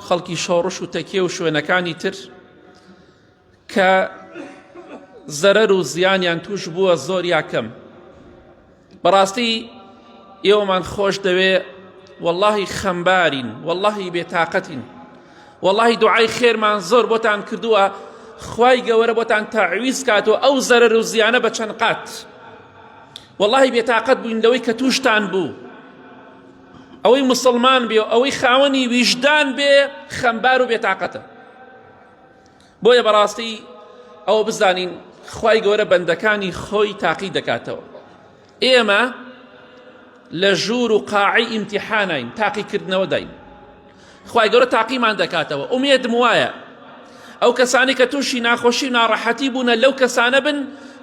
خەڵکی شۆڕش و تەکیە و شوێنەکانی تر کە زەرەر و زیانیان توش بووە زۆر یا کەم. بەڕاستی ئێوەمان خۆش دەوێ، واللهی خەمبارین، واللهی بێتاقەتین، واللهی دوعای خێرمان زۆر بۆتان کردووە خوای گەورە بۆتان تەعویز کاتەوە ئەو زەرەر و زیانە بە چەند قات. واللهی بێتاقەت بووین لەوەی کە توشتان بوو، ئەوەی مسلمان بێ و ئەوەی خاوەنی ویژدان بێ خەمبار و بێتاقەتە. بۆیە بەڕاستی ئەوە بزانین خوای گەورە بەندەکانی خۆی تاقی دەکاتەوە. ئێمە لە ژوور و قاعی ئیمتیحانین، تاقیکردنەوە داین. خوای گەورە تاقیمان دەکاتەوە. ئومێدم وایە ئەو کەسانی کە تووشی ناخۆشی و ناڕەحەتی بوونە لەو کەسانە بن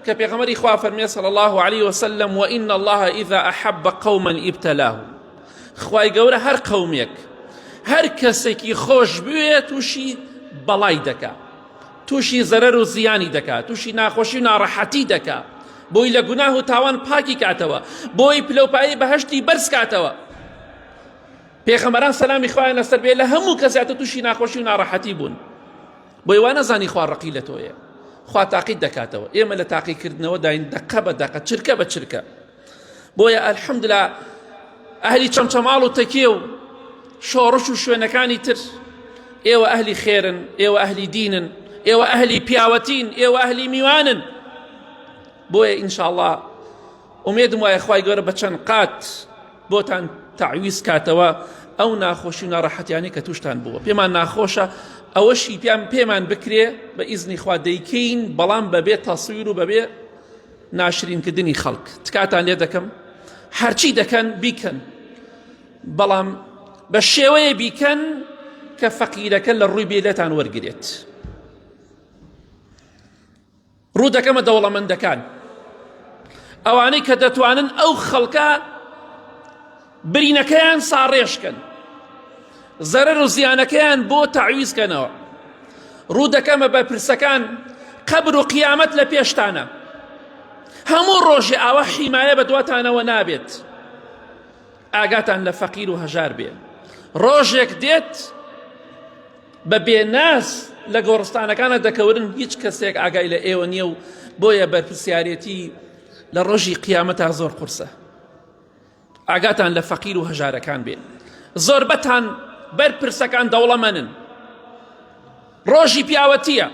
کە پێغەمبەری خوا فەرمێ صلی الله عليه وسلم وإن الله إذا أحب قوما ابتلاه. خوای گەورە هەر قەومێک هەر کەسێکی خۆش بوێ تووشی بەڵای دەکا، تووشی زەرەر و زیانی دەکات، تووشی ناخۆشی و ناڕەحەتی دەکات، بۆی لە گوناه و تاوان پاکی کاتەوە، بۆی پلەپایی بەهەشتی بەرز کاتەوە. پێغەمبەران سەلامی خوایان لەسەر بێ لە هەموو کەسێتە تووشی ناخۆشی و ناڕەحەتی بوون، بۆی وا نەزانی خوا ڕقی لە تۆیە، خوا تاقیت دەکاتەوە. ئێمە لە تاقیکردنەوە داین دەقە بە دەقە، چرکە بە چرکە. بۆیە ئەلحەمدوللا ئەهلی چەمچەماڵ و تەکیە و شۆڕش و شوێنەکانی تر، ئێوە ئەهلی خێرن، ئێوە ئەهلی دینن، ئێوە ئەهلی پیاوەتین، ئێوە ئەهلی میوانن. بۆیە ئینشاءڵڵا ئومێدم وایە خوای گەورە بە چەند قات بۆتان تەعویز کاتەوە ئەو ناخۆشی و ناڕەحەتیانەی کە توشتان بووە. پێمان ناخۆشە ئەوەشی پێمان بکرێ بە ئیزنی خوا دەیکەین، بەڵام بەبێ تەسویر و بەبێ ناشرینکردنی خەڵک. تکاتان لێ دەکەم هەرچی دەکەن بیکەن، بەڵام بە شێوەیە بیکەن کە فەقیرەکە لە ڕووی بێلێتان وەرگرێت. ڕوو دەکەمە دەوڵەمەندەکان، ئەوانەی کە دەتوانن ئەو خەڵکە برینەکەیان ساڕێشکەن، زەرەر و زیانەکەیان بۆ تەعویزکەنەوە. ڕوو دەکەمە بە پرسەکان، قەبر و قیامەت لە پێشتانە، هەموو ڕۆژێ ئاوە حیمایە بە دواتانەوە نابێت. ئاگاتان لە فەقیر و هەژار بێ، ڕۆژێک دێت بە بێناس لە گۆڕستانەکانە دەکەورن، هیچ کەسێک ئاگای لە ئێوە نییە و بۆیە بەرپرسیارەتی لە ڕۆژی قیامەتا زۆر قورسە. ئاگاتان لە فەقیر و هەژارەکان بێ، زۆربەتان بەرپرسەکان دەوڵەمەنن. ڕۆژی پیاوەتیە،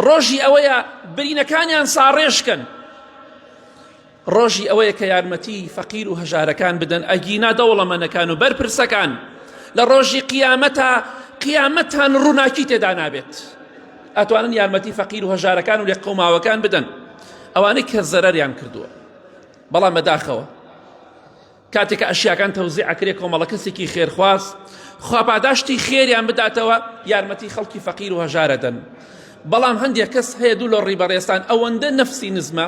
ڕۆژی ئەوەیە برینەکانیان ساڕێشکەن، ڕۆژی ئەوەیە کە یارمەتی فەقیر و هەژارەکان بدەن، ئەگینا دەوڵەمەنەکان و بەرپرسەکان. لە ڕۆژی قیامەتە قیامەتان ڕووناکی تێدا نابێت، ئەتوانن یارمەتی فەقیر و هەژارەکان و لێ قەوماوەکان بدەن، ئەوانەی کە زەرەریان کردووە. بەڵام بەداخەوە کاتێک کە ئەشیاکان تەوزیع ئەکرێ کۆمەڵە کەسێکی خێرخواز خوا پاداشتی خێریان بداتەوە، یارمەتی خەڵکی فەقیر و هەژارە دەن. بەڵام هەندێک کەس هەیە دوو لە ڕیبەڕێستان ئەوەندە نەفسی نزمە،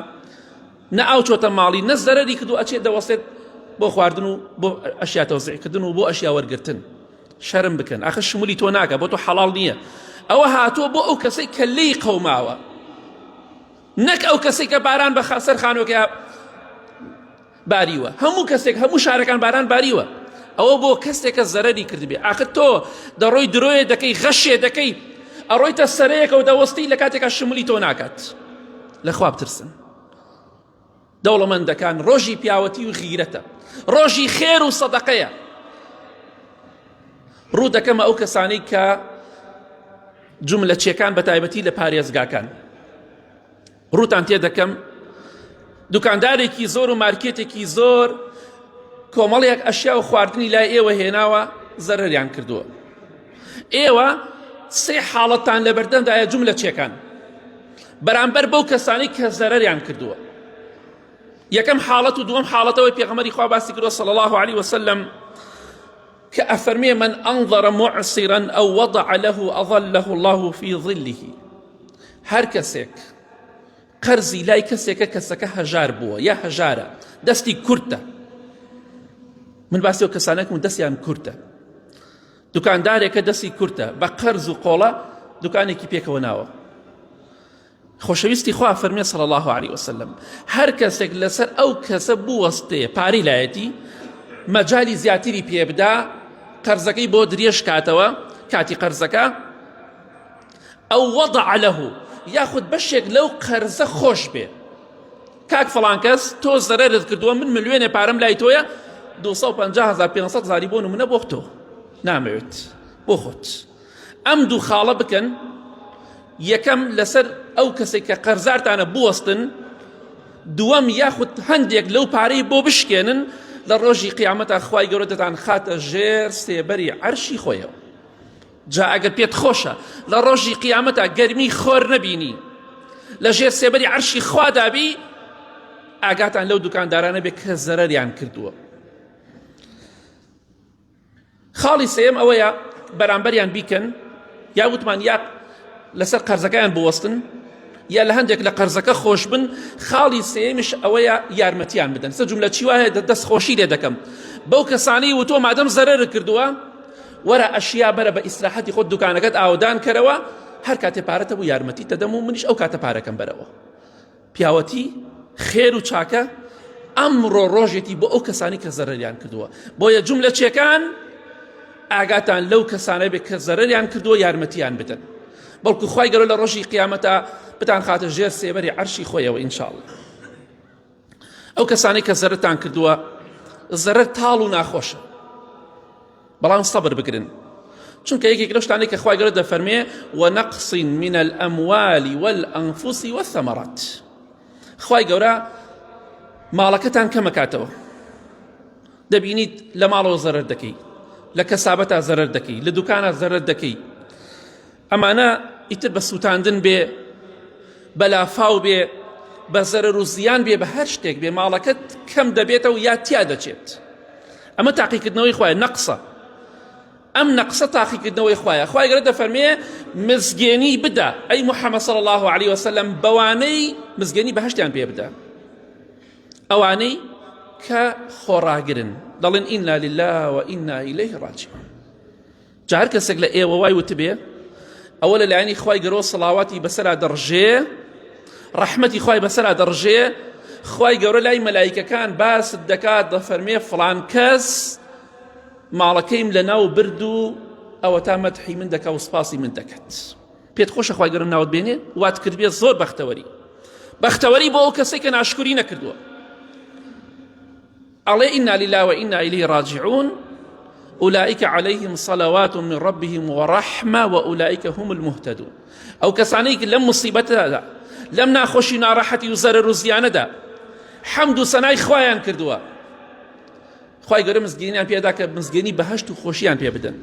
نە ئاو چۆتە ماڵی، نە زەرەری کردو ئەچێت دەوەستێت بۆ خواردن و بۆ ئەشیا تەوزیعکردن و بۆ ئەشیا وەرگرتن. شەرم بکەن، ئاخر شمولی تۆ ناکە، بۆ تۆ حەڵاڵ نییە. ئەوە هاتووە بۆ ئەو کەسەی کە لێی قەوماوە، نەک ئەو کەسەی کە باران بە سەر خانووەکە باریوە. هەموو کەسێک، هەموو شارەکان باران باریوە، ئەوە بۆ کەسێک کە زەرەری کردبێ. ئاخر تۆ دەڕۆی درۆیە دەکەی، غەشێ دەکەی، ئەڕۆیتە سەرەیەکە و دەوەستی لە کاتێکا شمولی تۆ ناکات. لەخوا بترسن. دەوڵەمەندەکان ڕۆژی پیاوەتی و غیرەتە، ڕۆژی خێر و سەدەقەیە. ڕوو دەکەمە ئەو کەسانەی کە جوملەچیەکان بە تایبەتی لە پارێزگاکان، ڕووتان تێ دەکەم دوکاندارێکی زۆر و مارکێتێکی زۆر کۆمەڵێک ئەشیا و خواردنی لای ئێوە هێناوە، زەرەریان کردووە. ئێوە سێ حاڵەتان لە بەردەمدایە جوملەچیەکان بەرامبەر بەو کەسانی کە زەرەریان کردووە. یەکەم حاڵەت و دووەم حاڵەتەوەی پێغەمبەری خوا باسی کردووە صلی الله عليه وسلم کە ئەفەرمێ من أنظر معسرا أو وضع له أظله الله في ظله. هەر کەسێک قەرزی لای کەسێکە کەسەکە هەژار بووە یا هەژارە، دەستی کورتە، من باسی ئەو کەسانێکم دەستیان کورتە، دوکاندارێکە دەستی کورتە بە قەرز و قۆڵە دوکانێکی پێکەوە ناوە. خۆشەویستی خوا فەرمێ صلی الله عليه وسلم هەر کەسێک لەسەر ئەو کەسە بوەستێ پارەی لایەتی، مەجالی زیاتری پێبدا قەرزەکەی بۆ درێژ کاتەوە کاتی قەرزەکە، ئەو وەضع له یاخود بەشێک لەو قەرزە خۆش بێ. کاک فڵان کەس تۆ زەرەرت کردووە، من ملیۆنێ پارەم لای تۆیە، 250,000 500,000 بۆ نمونە بۆ تۆ نامەوێت بۆ خۆت. ئەم دوو خاڵە بکەن، یەکەم لەسەر ئەو کەسێک کە قەرزارتانە بوەستن، دووەم یاخود هەندێک لەو پارەی بۆ بشکێنن، لە ڕۆژی قیامەتە خوای گەورە دەتان خاتە ژێر سێبەری عەرشی خۆیەوە. جا ئەگەر پێت خۆشە لە ڕۆژی قیامەتە گەرمی خۆر نەبینی، لە ژێر سێبەری عەرشی خوا دابی، ئاگاتان لەو دوکاندارانە بێ کە زەرەریان کردووە. خاڵی سێم ئەوەیە بەرامبەریان بیکەن، یا وتمان یا لەسەر قەرزەکەیان بوەستن، یا لە هەندێک لە قەرزەکە خۆش بن. خاڵی سێمیش ئەوەیە یارمەتیان بدەن. سە جوملە چی وایە دەست خۆشی لێ دەکەم بەو کەسانەی وتۆ مادەم زەرەر کردووە، وەرە ئەشیا بەرە بە ئیسراحەتی خۆت دوکانەکەت ئاودان کەرەوە، هەر کاتێ پارەتە بوو یارمەتی تەدەم و منیش ئەو کاتە پارەکەم بەرەوە. پیاوەتی خێر و چاکە ئەمڕۆ ڕۆژێتی بۆ ئەو کەسانی کە زەرەریان کردووە. بۆیە جوملە چێکان ئاگاتان لەو کەسانەی بێ کە زەرەریان کردووە یارمەتیان بدەن، بەڵکو خوای گەورە لە ڕۆژی قیامەتە بتان خاتە ژێر سێبەری عەرشی خۆیەوە ئینشاءڵڵا. ئەو کەسانەی کە زەرەرتان کردووە، زەرەر تاڵ و ناخۆشە، بەڵام سەبر بگرن، چونکە یەکێک لەو شتانەی کە خوای گەورە دەفەرمێ وەنەقص من الأموال والأنفس والثمرات. خوای گەورە ماڵەکەتان کەمەکاتەوە، دەبینیت لە ماڵەوە زەرەر دەکەی، لە کەسابەتا زەرەر دەکەی، لە دوکانە زەرەر دەکەی. ئەمانە ئیتر بە سووتاندن بێ، بە لافاو بێ، بە زەرەر و زیان بێ، بە هەر شتێک بێ، ماڵەکەت کەم دەبێتەوە یا تیا دەچێت. ئەمە تاقیکردنەوەی خوایە، نەقسە. ئەم نەقسە تاقیکردنەوەی خوایە. خوای گەورە دەفەرمێ مزگێنی بدە، ئەی محەممەد صلی الله عليه وسلم، بەوانەی مزگێنی بەهەشتیان پێ بدە، ئەوانەی کە خۆڕاگرن، دەڵێن ئینا لله وئینا ئیلەیه ڕاجعون. جا هەر کەسێک لە ئێوە وای وتبێ ئەوە لە لایەنی خوای گەورە سڵاواتی بەسەرا دەڕژێ، ڕەحمەتی خوای بەسەرا دەڕژێ، خوای گەورە لای مەلایکەکان باست دەکات، دەفەرمێ فڵان کەس ماڵەکەیم لە ناو برد و ئەوە تا مەدحی من دەکا و سپاسی من دەکات. پێت خۆشە خوای گەورە ناوت بێنێ، وات کردبێ زۆر بەختەوەری، بەختەوەری بۆ ئەو کەسێک کە ناشکوری نەکردووە. ئەڵێ ئینا لله وئینا ئیلەیه ڕاجعون أولئك عليهم صلوات من ربهم ورحمة وأولئك هم المهتدون. أو كسانيك لم مصيبتها لم ناخوشي ناراحتي وزرر وزيانة حمد وسناي خوايان كردوا، خواي قرم مزجينيان بيدا كمزجيني بهشت وخوشيان بيبدن.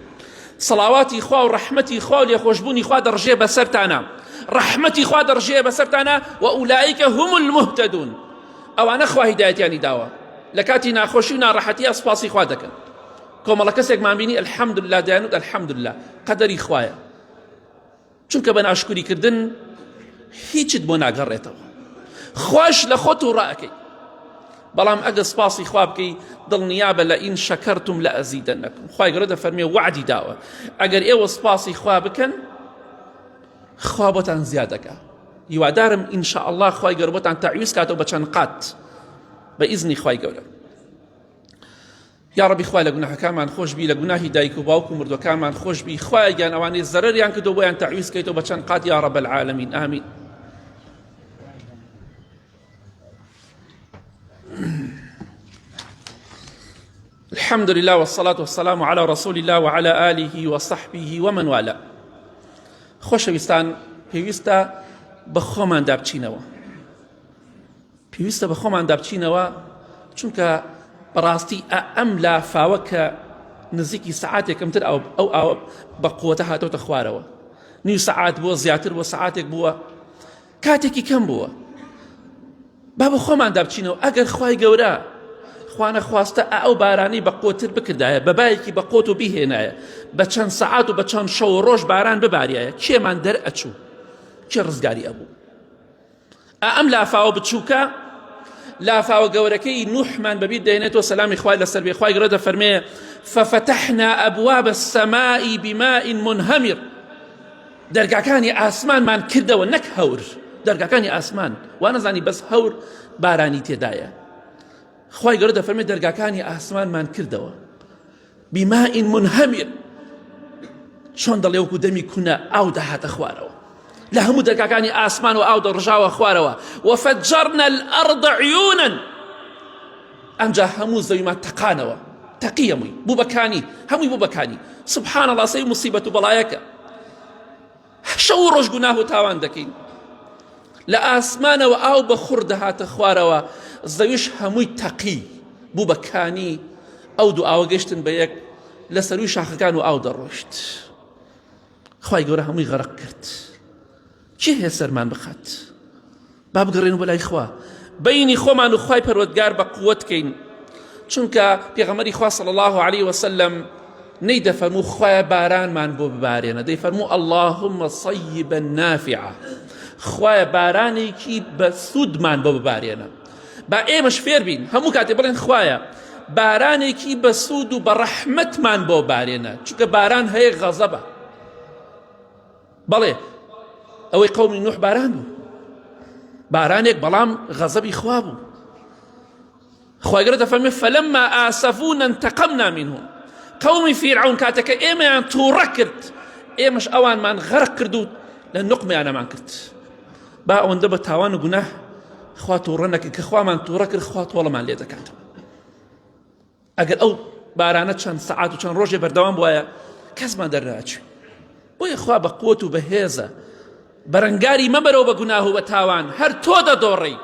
صلواتي خوا ورحمتي خوا ليخوشبوني خوا درجة بسرتانا، رحمتي خوا درجة بسرتانا، وأولئك هم المهتدون. أو أنا خوا هدايتي يعني داوا لكاتي ناخوشي ناراحتي أصباصي خوا دكن. کۆمەڵە کەسێکمان بینی ئەلحەمدوللا دەیانوت ئەلحەمدوللا قەدەری خوایە، چونکە بە ناشکوریکردن هیچت بۆ ناگەڕێتەوە، خوش لە خۆت و ڕائەکەی. بەڵام ئەگە سپاسی خوا بکەی دڵنیابە لە ئین شەکەرتم لە ئەزیدەنەکم. خوای گەورە دەفەرمێ وعدی داوە ئەگەر ئێوە سپاسی خوا بکەن خوا بۆتان زیاد دەکا. هیوادارم ئینشاءالله خوای گەورە بۆتان تەعویز کاتەوە بە چەند قات بە ئیزنی خوای گەورە. یا ربی خوای لە گوناهەکانمان خۆش بی، لە گوناهی دایک و باوک و مردوەکانمان خۆش بی. خوای گیان ئەوانەی زەرەریان کردو بۆیان تەعویز کەیتەوە بە چەند قات یا رب العالمین ئامین. الحمد لله والصلاة والسلام على رسول الله وعلى آله وصحبه ومن والاه. خۆشەویستان، پێویستە بە خۆمان دابچینەوە، پێویستە بە خۆمان دابچینەوە، چونکە بەڕاستی ئەم لافاوە کە نزیکی سەعاتێکم تر ئەو بە قووەتە هاتۆتە خوارەوە، نیو سەعات بووە، زیاتر بووە، سەعاتێک بووە، کاتێکی کەم بووە. با بە خۆمان دابچینەوە. ئەگەر خوای گەورە خوانە خواستە ئەو بارانی بە قوتر بکردایە، بە بایەکی بە قوت و بیهێنایە، بە چەند سەعات و بە چەند شەو و ڕۆژ باران بباریایە، کێمان دەرئەچوو، کێ ڕزگاری ئەبوو؟ ئەم لافاوە بچووکە، لافاوە گەورەکەی نوحمان بەبییر دەهێنێتەوە سەلامی خوای لەسەر بێ. خوای گەورە دەفەرمێ ففتحنا أبواب السماء بماء منهمر. دەرگاکانی ئاسمانمان کردەوە، نەک هەور، دەرگاکانی ئاسمان. وا نەزانی بەس هەور بارانی تێدایە. خوای گەورە دەفەرمێ دەرگاکانی ئاسمانمان کردەوە، بماء منهمر چۆن دەڵێ وەکو دەمی کونە ئاو دەهاتە خوارەوە لە هەموو دەرگاکانی ئاسمان و ئاو دەڕژاوە خوارەوە وفجرنا الأرض عيونا ئەمجا هەموو زەویمان تەقانەوە تەقی هەمووی بوو بەکانی هەمووی بوو بەکانی سبحان الله سەی موسیبەت و بەڵایەکە شەو ڕۆژ گوناه و تاوان دەکەین لە ئاسمانەوە ئاو بە خوڕ دەهاتە خوارەوە زەویش هەمووی تەقی بوو بەکانی ئەو دوو ئاوە گەشتن بە یەک لە سەروی شاخەکان و ئاو دەڕۆشت خوای گەورە هەمووی غەرق کرد چی هەیە سەرمان بخات با بگەڕێنەوە بە لای خوا بینی خۆمان و خوای پەروەردگار بە قووەت کەین چونکە پێغەمبەری خوا صلی الله عليه وسلم نەی دەفەرموو خوایە بارانمان بۆ ببارێنە دەیفەرموو اللهم صیبا نافعا خوایە بارانێکی بە سوودمان بۆ ببارێنە با ئێمەش فێر بین هەموو کاتێ بڵێن خوایە بارانێکی بە سوود و بە ڕەحمەتمان بۆ بارێنە چونکە باران هەیە غەزەبە بەڵێ ئەوەی قەومی نوح باران بوو بارانێک بەڵام غەزەبی خوا بوو خوای گەورە دەفەرمێ فەلەما ئاسەفونا انتەقەمنا منهم قەومی فیرعون کاتەکە ئێمەیان تووڕە کرد ئێمەش ئەوانمان غەرق کرد و لە نوقمیانەمان کرد با ئەوەندە بە تاوان و گوناه خوا تووڕە نەکرد کە خوامان تووڕە کرد خوا تۆڵەمان لێ دەکاتەوە ئەگەر ئەو بارانە چەند سەعات و چەند ڕۆژێ بەردەوام بووایە کەسمان دەرناچوێ بۆیە خوا بە قووەت و بەهێزە بەرەنگاری مەبەرەوە بە گوناه و بە تاوان هەر تۆ دەدۆڕی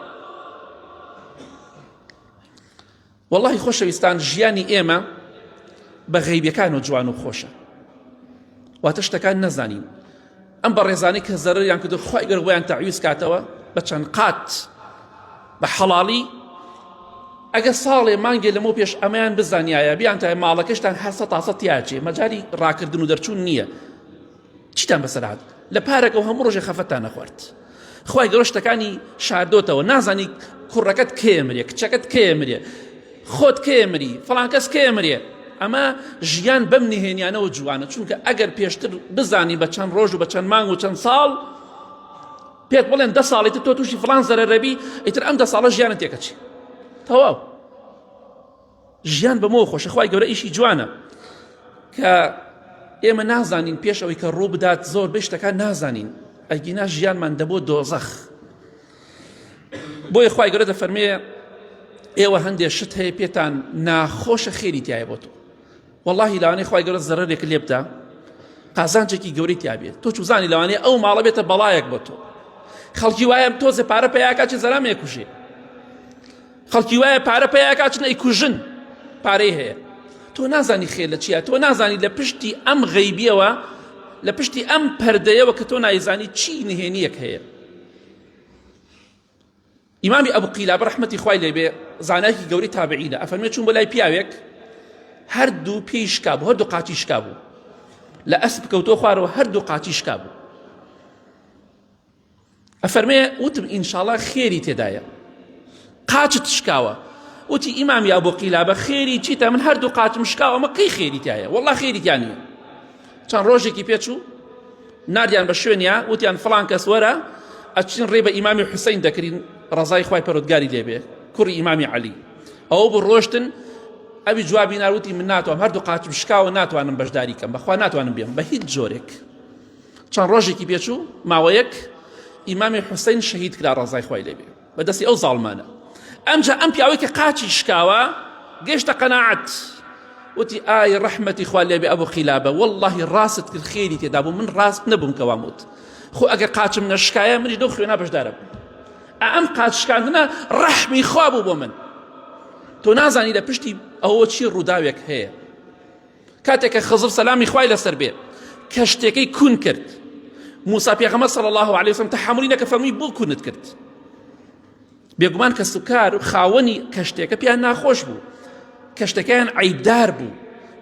واللهی خۆشەویستان ژیانی ئێمە بە غەیبیەکان و جوان و خۆشە واتە شتەکان نەزانین ئەم بە ڕێزانەی کە زەرەریان کردو خوای گەورە بۆیان تەعویز کاتەوە بە چەند قات بە حەڵاڵی ئەگە ساڵێ مانگێ لەمەوە پێش ئەمەیان بزانیایە بیان تا ماڵەکەشتان هەر سە تاسە تیاچێ مەجاری ڕاکردن و دەرچوون نییە چیتان بەسەرهات لە پارێکە و هەموو ڕۆژێ خەفەتان نەخوارد خوای گەورە شتەکانی شاردۆتەوە نازانی کوڕەکەت کێ مرێ کچەکەت کێ مرێ خۆت کێ مری فڵان کەس کێ مرێ ئەمە ژیان بەم نهێنیانەوە جوانە چونکە ئەگەر پێشتر بزانی بە چەند ڕۆژ و بە چەند مانگ و چەند ساڵ پێت بڵێن 10 ساڵیتر تۆ تووشی فڵان زەرەرەبی ئیتر ئەم 10 ساڵە ژیانت تێکەچی تەواو ژیان بەمەوە خۆشە خوای گەورە ئیشی جوانە کە ئێمە نازانین پێش ئەوەی کە ڕوو بدات زۆر بێ شتەکان نازانین ئەگینا ژیانمان دەبۆ دۆزەخ بۆیە خوای گەورە دەفەرمێ ئێوە هەندێک شت هەیە پێتان ناخۆشە خێری تایە بۆ تۆ واللهی لەوانەیە خوای گەورە زەرەرێک لێ بدە قازانجێکی گەورەی تیا بێت تۆ چوزانی لەوانەیە ئەو ماڵە بێتە بەڵایەک بۆ تۆ خەڵکی وایە تۆزێ پارە پێیاکات چ زەرام ئێکوژێ خەڵکی وایە پارە پێیاکات چ ئەیکوژن پارەی هەیە تۆ نازانی خێر لە چیە تۆ نازانی لە پشتی ئەم غەیبیەوە لە پشتی ئەم پەردەیەوە کە تۆ نایزانی چی نهێنیەک هەیە ئیمامی ئەبو قیلابە ڕەحمەتی خوای لێ بێ زانایەکی گەورەی تابعینە ئەفەرمێ چوون بە لای پیاوێک هەردوو پێی شکا بوو هەردوو قاچی شکا بوو لە ئەسپ کەوتۆ خوارەوە هەردوو قاچی شکا بوو ئەفەرمێ وتم ئینشاڵڵا خێری تێدایە قاچت شکاوە وتی ئیمامی ئەبو قیلابە خێری چیتە من هەردوو قاچم شکاوە ئەمە قەی خێری تایە وەڵڵا خێری تیا نییە چەند ڕۆژێکی پێچوو ناردیان بە شوێنیا وتیان فڵان کەس وەرە ئەچین ڕێ بە ئیمامی حوسەین دەکرین ڕەزای خوای پەروەردگاری لێبێ کوڕی ئیمامی عەلی ئەوە بوو ڕۆشتن ئەوی جوابی ناروتی من ناتوانم هەردوو قاچم شکاوە ناتوانم بەشداری کەم بەخوا ناتوانم بێم بە هیچ جۆرێک چەند ڕۆژێکی پێچوو ماوەیەک ئیمامی حوسەین شەهید کرا ڕەزای خوای لێبێ بەدەستی ئەو زاڵمانە ئەمجا ئەم پیاوەی کە قاچی شکاوە گەیشتە قەناعەت وتی ئای ڕەحمەتی خوا لێبێ ئەبو قیلابە وەڵڵاهی ڕاست کرد خێری تێدا بوو من ڕاست نەبووم کەوام وت خۆ ئەگەر قاچم نەشکایە منیش دەو خوێنە بەشدارە بووم ئەم قاچ شکاندنە ڕەحمی خوا بوو بۆ من تۆ نازانی لە پشتی ئەوە چی ڕووداوێک هەیە کاتێک کە خزر سەلامی خوای لەسەر بێ کەشتێکەی کون کرد موسا پێغەمبەر صلی الله علیه وسلم تەحملی نەکە فەرمووی بۆ کونت کرد بێگومان کە سوکار خاوەنی کەشتێکە پیان ناخۆش بوو کەشتەکەیان عیبدار بوو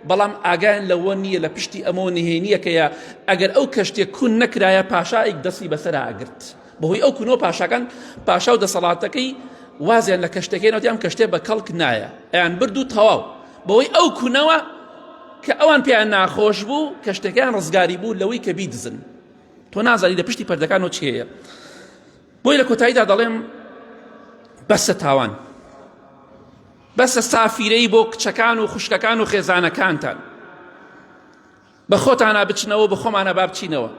بەڵام ئاگایان لەوە نییە لە پشتی ئەمەوە نهێنیەکەیە ئەگەر ئەو کەشتێک کون نەکرایە پاشایەک دەستی بەسەرا ئەگرت بەهۆی ئەو کونەوە پاشاکان پاشا و دەسەڵاتەکەی وازیان لە کەشتەکەی نەوتی ئەم کەشتێ بە کەڵک نایە ئەیان برد و تەواو بەهۆی ئەو کونەوە کە ئەوان پێیان ناخۆش بوو کەشتەکەیان ڕزگاری بوو لەوەی کە بیدزن تۆ نازانی لە پشتی پەردەکانەوە چی هەیە بۆی لە کۆتاییدا دەڵێم بەسە تاوان بەسە سافیرەی بۆ کچەکان و خوشکەکان و خێزانەکانتان بە خۆتانە بچنەوە بە خۆمانە با بچینەوە.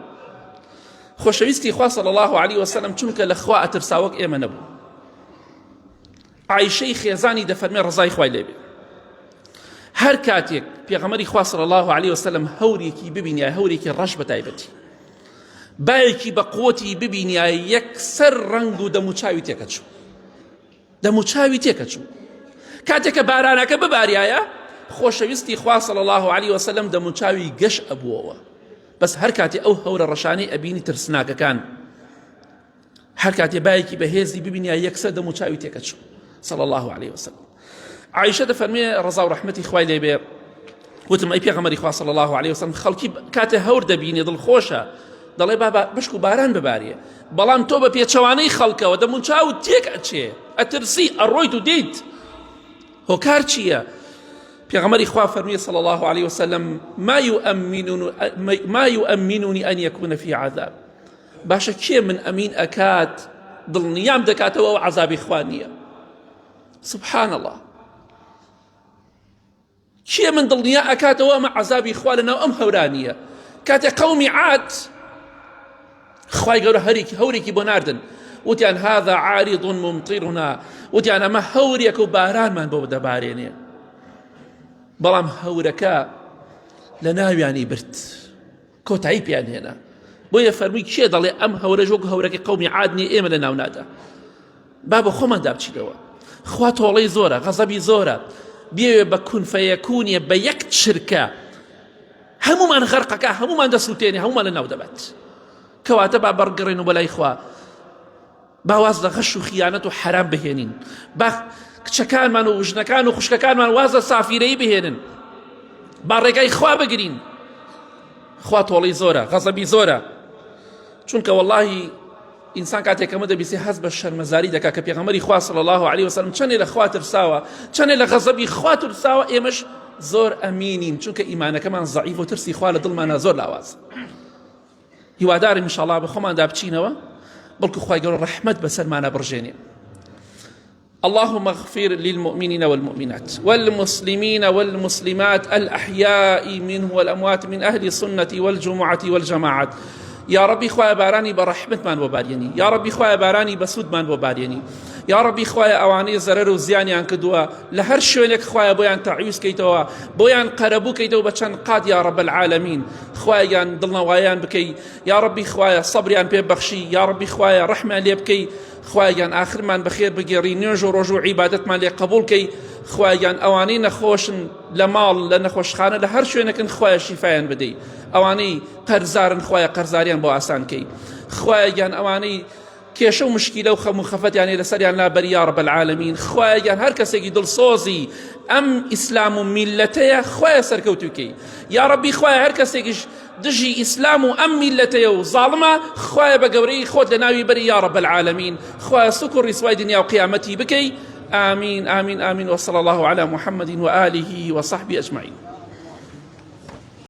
خۆشەویستی خوا صلی الله عليه وسلم چونکە لە خوا ئەترساوەک ئێمە نەبوو. عایشەی خێزانی دەفەرمێ ڕزای خوای لێبێ هەر کاتێک پێغەمبەری خوا صلی الله عليه وسلم هەورێکی ببینیایە هەورێکی ڕەش بە تایبەتی بایەکی بە قووەتی ببینیایە یەکسەر ڕەنگ و دەموچاوی تێکەچوو دەموچاوی تێکەچوو کاتێککە بارانەکە بباریایە خۆشەویستی خوا صلی الله عليه وسلم دەموچاوی گەش ئەبووەوە بەس هەر کاتێ ئەو هەورە ڕەشانەی ئەبینی ترسناکەکان هەر کاتێ بایەکی بەهێزی ببینیایە یەکسەر دەموچاوی تێکەچوو صلی الله عليه وسلم. عائشة دەفەرمێ ڕەزا و ڕەحمەتی خوای لێبێ وتم ئەی پێغەمبەری خوا صلی الله عليه وسلم خەڵکی کاتێ هەور دەبینێ دڵخۆشە دەڵێ بابا بشک و باران ببارێ بەڵام تۆ بە پێچەوانەی خەڵکەوە دەموچاوت تێک ئەچێ ئەترسی ئەڕۆیت و دیت هۆکار چییە؟ پێغەمبەری خوا فەرمووی صلی الله عليه وسلم ما يؤمنني أن يكون في عذاب. باشە کێ من ئەمین ئەکات دڵنیام دەکاتەوە و عەزابی خوا نییە؟ سبحان الله. کێ من دڵنیا ئەکاتەوە ئەمە عەزابی خوا لەناو ئەم هەورانیە؟ کاتێ قەومی عاد خوای گەورە هەورێکی بۆ ناردن وتیان هذا عارض ممطرنا وتیان ئەمە هەورێک و بارانمان بۆ دەبارێنێ بەڵام هەورەکە لە ناویانی برد کۆتایی پیان هێنا بۆیە فەرمووی کێ دەڵێ ئەم هەورە ژۆک هەورەکەی قەومی عاد نیە ئێمە لە ناو نادا با بە خۆماندا بچینەوە. خوا تۆڵەی زۆرە غەزەبی زۆرە بێوێ بە کون فەیەکونیە بە یەک چرکە هەمومان غەرقەکە هەمومان دەسووتێنێ هەمومان لە ناو دەبات کەواتە با بەڕگەڕێن و بەلای خوا باواز لە غەش و خیانەت و حرام بهێنین با کچەکانمان و ژنەکان و خوشکەکانمان وازە سافیرەی بهێنن با ڕێگای خوا بگرین. خوا تۆڵەی زۆرە غەزەبی زۆرە چونکە وەڵڵاهی ئینسان کاتێکەمە دەبیسێ هەست بە شەرمەزاری دەکا کە پێغەمبەری خوا صلی الله عليه وسلم چەندێ لە خوا ترساوە چەندێ لە غەزەبی خوا ترساوە ئێمەش زۆر ئەمینین چونکە ئیمانەکەمان زەعیف و ترسی خوا لە دڵمانە زۆر لاواز. هیوادارم ئینشاءڵڵا بە خۆماندا بچینەوە بەڵکو خوای گەورە ڕەحمەت بەسەرمانە بڕژێنێ. اللهم اغفر للمؤمنين والمؤمنات والمسلمين والمسلمات الأحياء منه والأموات من أهل السنة والجمعة والجماعات. يا ربي خوايا باراني برحمت من وباريني يا ربي خوايا باراني بسود من وباريني يا ربي خوايا اواني زرر وزياني عن كدوا لهر شوينك خوايا بويان تعويز كيتوا بويان قربو كيتوا بچن قاد يا رب العالمين خوايا ضلنا ويان بكي يا ربي خوايا صبريان ببخشي يا ربي خوايا رحمة لي بكي خوايا آخر من بخير بقيري نرجو رجوع عبادت من لي قبول كي خوايا اواني نخوشن لمال لنخوش خانه لهر شوينك خوايا شفايان بدي اواني قرزارن خوايا قرزاريان بو آسان كي خوايا اواني کێشە و مشکیلە و خەم و خەفەتیانێ لەسەریان لابەری یا رب العالمین خوایە هەر کەسێکی دڵسۆزی ئەم ئیسلام و میلەتەیە خوایە سەرکەوتوکەی یا ربی خوایە هەر کەسێکیش دژی ئیسلام و ئەم میلەتەیە و زاڵمە خوایە بە گەورەی خۆت لە ناوی بەری یا رب العالمین خوایە سوک و ڕیسوای دنیا و قیامەتی بکەی. آمين آمين آمين وصلى الله على محمد وآله وصحبه أجمعين.